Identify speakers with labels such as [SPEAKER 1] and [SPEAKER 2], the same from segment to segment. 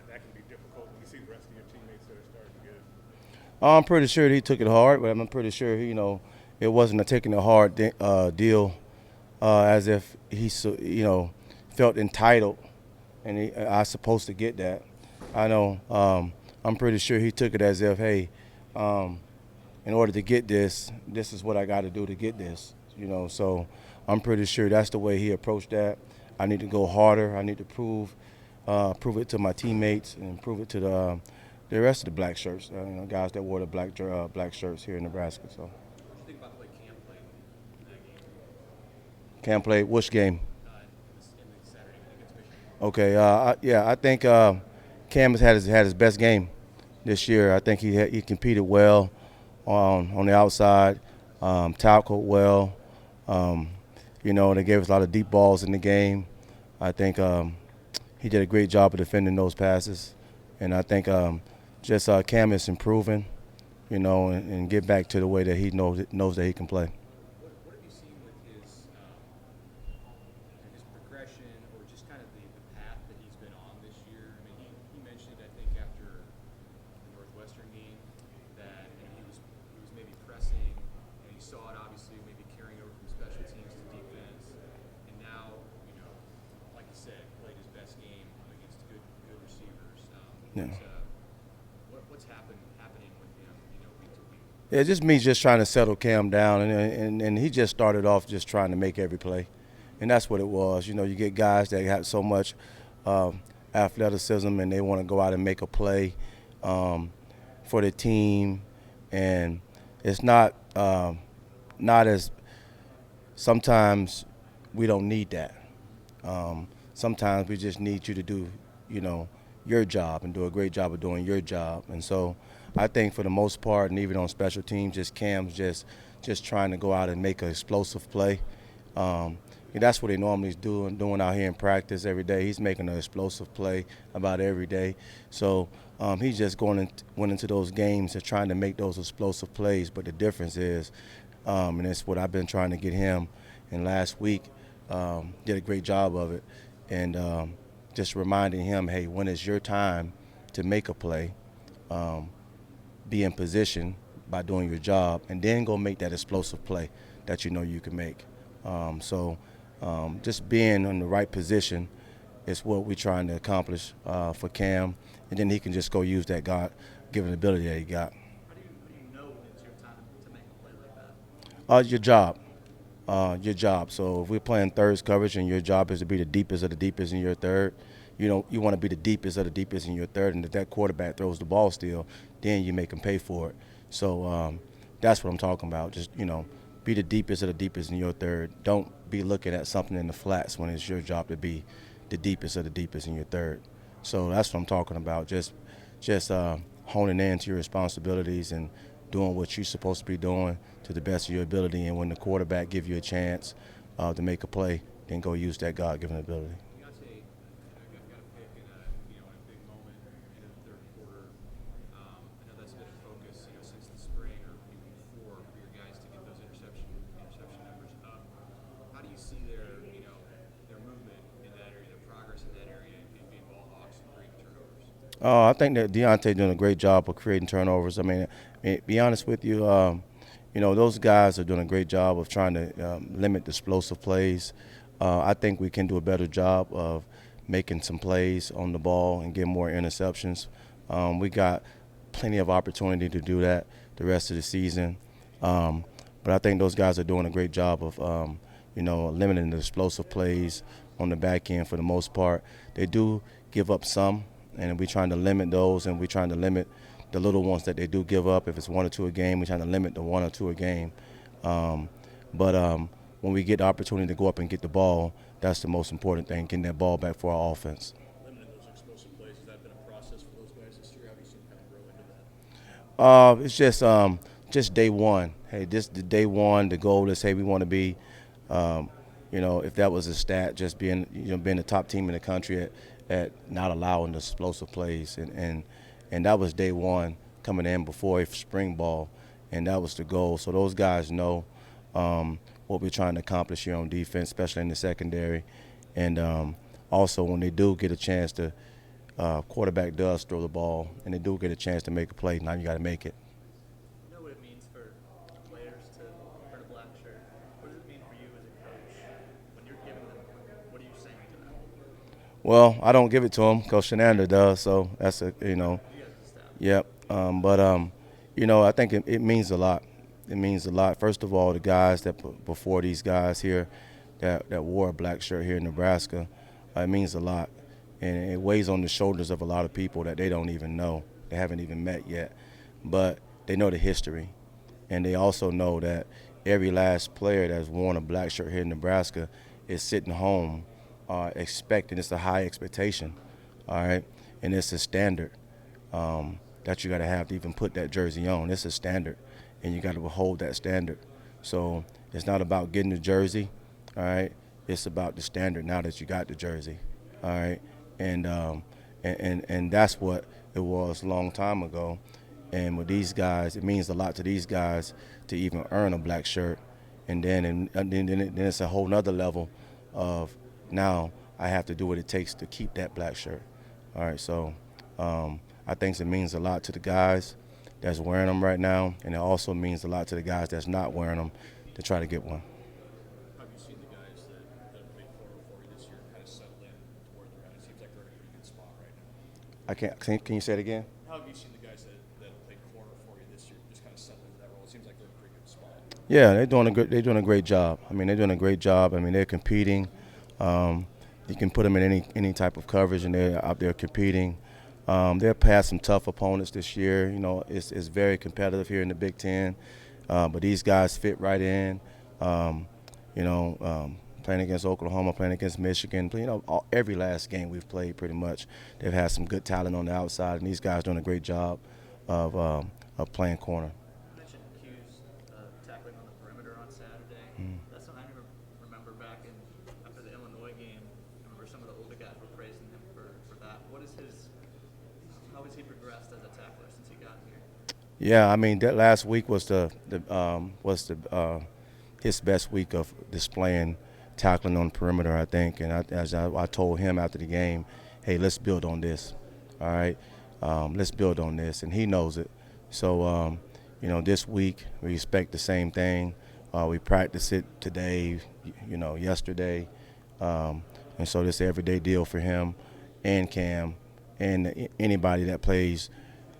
[SPEAKER 1] that can be difficult when you see the rest of your teammates that are starting to get it?
[SPEAKER 2] I'm pretty sure he took it hard, but I'm pretty sure it wasn't a taking it hard deal, as if felt entitled, and I was supposed to get that. I know. I'm pretty sure he took it as if, hey, um, in order to get this, this is what I got to do to get this. So I'm pretty sure that's the way he approached that. I need to go harder. I need to prove it to my teammates and prove it to the rest of the black shirts. Guys that wore the black shirts here in Nebraska. So
[SPEAKER 3] What do you think about the way Cam played in that game?
[SPEAKER 2] can't play which game?
[SPEAKER 3] In the Saturday game against Michigan?
[SPEAKER 2] Okay, I think Cam has had his best game this year. I think he competed well on the outside, tackled well. Um, they gave us a lot of deep balls in the game. I think he did a great job of defending those passes, and I think just Cam is improving, and get back to the way that he knows that he can play.
[SPEAKER 3] What have you seen with his progression or just kind of the path that he's been on this year? I mean, he mentioned, I think, after the Northwestern game that he was maybe pressing, and you saw it obviously maybe carrying over from special teams to defense, and now, like you said, played his best game against good receivers.
[SPEAKER 2] Yeah.
[SPEAKER 3] What's happening with him, week to week?
[SPEAKER 2] Yeah, just me just trying to settle Cam down, and he just started off just trying to make every play, and that's what it was. You get guys that have so much athleticism and they want to go out and make a play for the team, and it's not as sometimes we don't need that. Sometimes we just need you to do, your job and do a great job of doing your job. And so I think for the most part, and even on special teams, just Cam's just trying to go out and make an explosive play. And that's what he normally is doing out here in practice every day. He's making an explosive play about every day. So he's just went into those games and trying to make those explosive plays. But the difference is, and it's what I've been trying to get him. And last week, did a great job of it. And just reminding him, hey, when it's your time to make a play, be in position by doing your job, and then go make that explosive play that you know you can make. Just being in the right position is what we're trying to accomplish for Cam, and then he can just go use that God-given ability that he got.
[SPEAKER 3] How do you know when it's your time to make a play like that?
[SPEAKER 2] Your job. Your job. So if we're playing thirds coverage and your job is to be the deepest of the deepest in your third, you want to be the deepest of the deepest in your third, and if that quarterback throws the ball still, then you make him pay for it. So that's what I'm talking about. Just be the deepest of the deepest in your third. Don't be looking at something in the flats when it's your job to be the deepest of the deepest in your third. So that's what I'm talking about. Just honing in to your responsibilities and doing what you're supposed to be doing to the best of your ability. And when the quarterback gives you a chance to make a play, then go use that God-given ability.
[SPEAKER 3] Deontay got a pick in a big moment in the third quarter. I know that's been a focus, since the spring or even before for your guys to get those interception numbers up. How do you see their movement in that area, their progress in that area, and being ball hawks and creating turnovers?
[SPEAKER 2] I think that Deontay doing a great job of creating turnovers. I mean, be honest with you, those guys are doing a great job of trying to limit the explosive plays. I think we can do a better job of making some plays on the ball and get more interceptions. We got plenty of opportunity to do that the rest of the season. But I think those guys are doing a great job of, limiting the explosive plays on the back end for the most part. They do give up some, and we're trying to limit those, and we're trying to limit the little ones that they do give up. If it's one or two a game, we're trying to limit the one or two a game. But when we get the opportunity to go up and get the ball, that's the most important thing, getting that ball back for our offense.
[SPEAKER 3] Limiting those explosive plays, has that been a process for those guys this year? How have you seen them kind of grow into that?
[SPEAKER 2] It's just day one. Hey, this the day one. The goal is, hey, we want to be, if that was a stat, just being the top team in the country at not allowing the explosive plays, and that was day one coming in before spring ball, and that was the goal. So those guys know what we're trying to accomplish here on defense, especially in the secondary, and also when they do get a chance to quarterback does throw the ball and they do get a chance to make a play, now you got to make it.
[SPEAKER 4] You know what it means for players to earn a black shirt? What does it mean for you as a coach when you're giving them one? What are you saying to them?
[SPEAKER 2] Well, I don't give it to him. Coach Shenander does, so that's a.
[SPEAKER 4] You guys are staff.
[SPEAKER 2] Yep. I think it means a lot. It means a lot. First of all, the guys before these guys here that wore a black shirt here in Nebraska, it means a lot. And it weighs on the shoulders of a lot of people that they don't even know. They haven't even met yet. But they know the history. And they also know that every last player that's worn a black shirt here in Nebraska is sitting home expecting. It's a high expectation, all right? And it's a standard that you got to have to even put that jersey on. It's a standard, and you got to hold that standard. So it's not about getting the jersey, all right? It's about the standard now that you got the jersey, all right? And that's what it was a long time ago. And with these guys, it means a lot to these guys to even earn a black shirt. And then it's a whole nother level of now I have to do what it takes to keep that black shirt. All right, so I think it means a lot to the guys that's wearing them right now, and it also means a lot to the guys that's not wearing them to try to get one.
[SPEAKER 3] Have you seen the guys that played corner for you this year kind of settle in to where they're at? It seems like they're in a pretty good spot right now.
[SPEAKER 2] Can you say it again?
[SPEAKER 3] How have you seen the guys that played corner for you this year just kind of settle into that role? It seems like they're in a pretty good spot.
[SPEAKER 2] Yeah, they're doing a great job. I mean, they're doing a great job. I mean, they're competing. You can put them in any type of coverage, and they're out there competing. They've passed some tough opponents this year. You know, it's very competitive here in the Big Ten, but these guys fit right in. Playing against Oklahoma, playing against Michigan, every last game we've played pretty much. They've had some good talent on the outside, and these guys doing a great job of playing corner.
[SPEAKER 4] You mentioned Q's tackling on the perimeter on Saturday. That's something I remember back after the Illinois game. I remember some of the older guys were praising him for that. How has he progressed as a tackler since he got here?
[SPEAKER 2] Yeah, I mean that last week was his best week of displaying tackling on the perimeter, I think. And as I told him after the game, hey, let's build on this. All right, let's build on this, and he knows it. So this week we expect the same thing. We practiced it today, yesterday, and so this is an everyday deal for him and Cam and anybody that plays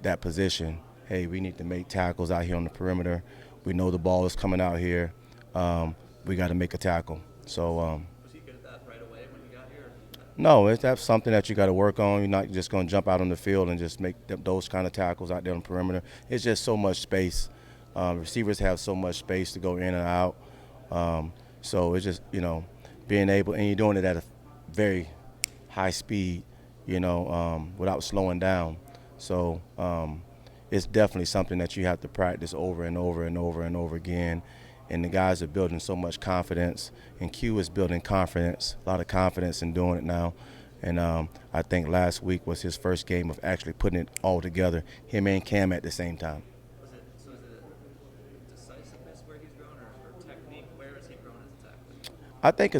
[SPEAKER 2] that position. Hey, we need to make tackles out here on the perimeter. We know the ball is coming out here. We got to make a tackle. So.
[SPEAKER 4] Was he good at that right away when he got here?
[SPEAKER 2] No, that's something that you got to work on. You're not just going to jump out on the field and just make those kind of tackles out there on the perimeter. It's just so much space. Receivers have so much space to go in and out. So it's just, being able, and you're doing it at a very high speed, without slowing down. So it's definitely something that you have to practice over and over and over and over again. And the guys are building so much confidence, and Q is building confidence, a lot of confidence in doing it now. And I think last week was his first game of actually putting it all together, him and Cam at the same time.
[SPEAKER 4] Is it decisiveness where he's grown, or technique? Where has he grown as a tackler?
[SPEAKER 2] I think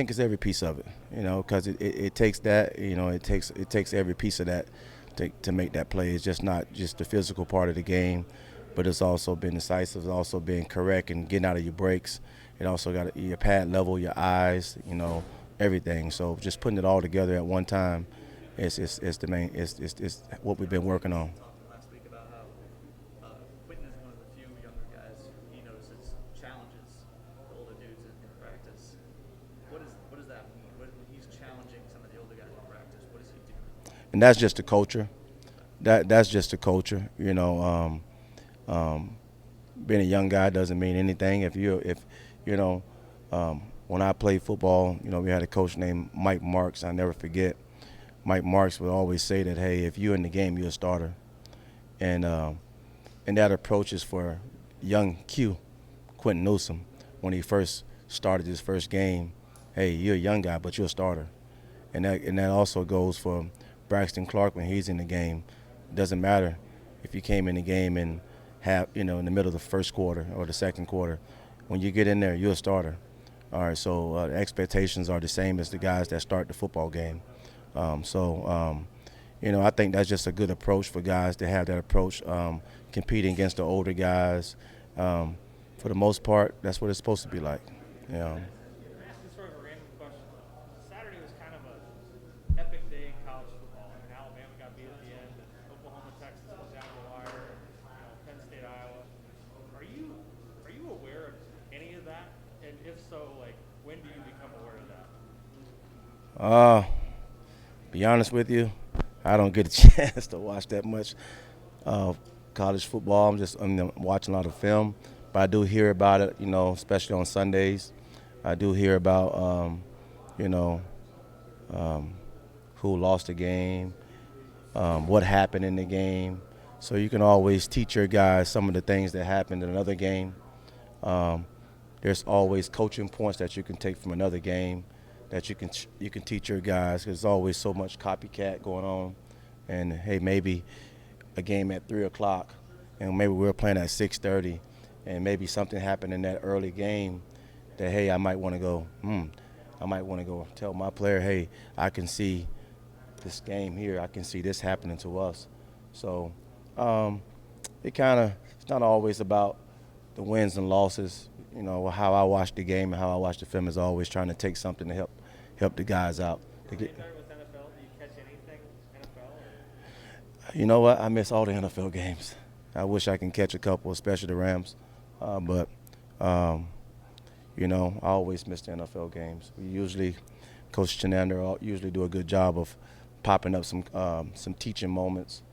[SPEAKER 2] it's every piece of it, because it takes that, it takes every piece of that to make that play. It's just not just the physical part of the game, but it's also been decisive. It's also being correct and getting out of your breaks. It also got your pad level, your eyes, everything. So just putting it all together at one time is the main. It's what we've been working on.
[SPEAKER 4] Talking last week about how Quentin is one of the few younger guys he notices challenges the older dudes in practice. What does that mean? When he's challenging some of the older guys in practice, what does he do?
[SPEAKER 2] And that's just the culture. That's just the culture. Being a young guy doesn't mean anything. When I played football, we had a coach named Mike Marks. I never forget. Mike Marks would always say that, hey, if you're in the game, you're a starter. And that approach is for young Quentin Newsome, when he first started his first game. Hey, you're a young guy, but you're a starter. And that also goes for Braxton Clark when he's in the game. It doesn't matter if you came in the game and in the middle of the first quarter or the second quarter. When you get in there, you're a starter. All right, so the expectations are the same as the guys that start the football game. I think that's just a good approach for guys to have that approach, competing against the older guys. For the most part, that's what it's supposed to be like.
[SPEAKER 5] Can I ask you sort of a random question? Saturday was kind of a epic day in college football. I mean, Alabama got beat at the end, and Oklahoma, Texas was down the wire, and Penn State, Iowa. Are you aware of any of that? And if so, like, when do you become aware of that?
[SPEAKER 2] Be honest with you, I don't get a chance to watch that much college football. I'm watching a lot of film, but I do hear about it, especially on Sundays. I do hear about, who lost the game, what happened in the game. So you can always teach your guys some of the things that happened in another game. There's always coaching points that you can take from another game that you can teach your guys. There's always so much copycat going on. And, hey, maybe a game at 3 o'clock, and maybe we're playing at 6:30, and maybe something happened in that early game that, hey, I might want to go tell my player, hey, I can see this game here. I can see this happening to us. So it's not always about the wins and losses. How I watch the game and how I watch the film is always trying to take something to help the guys out.
[SPEAKER 5] With NFL, do you catch anything NFL? Or?
[SPEAKER 2] You know what? I miss all the NFL games. I wish I can catch a couple, especially the Rams. But I always miss the NFL games. Coach Chenander usually do a good job of popping up some teaching moments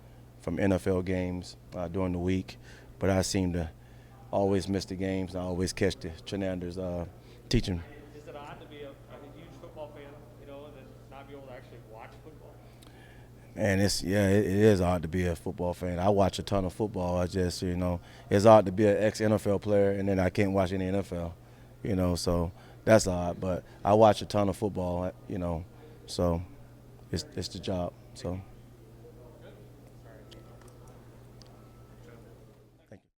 [SPEAKER 2] from NFL games during the week. But I seem to always miss the games. I always catch the Chenander's teaching.
[SPEAKER 5] Is it odd to be a huge football fan, and then not be able to actually watch football?
[SPEAKER 2] And it is odd to be a football fan. I watch a ton of football. I just, it's odd to be an ex-NFL player and then I can't watch any NFL, so that's odd. But I watch a ton of football, so it's the job, so.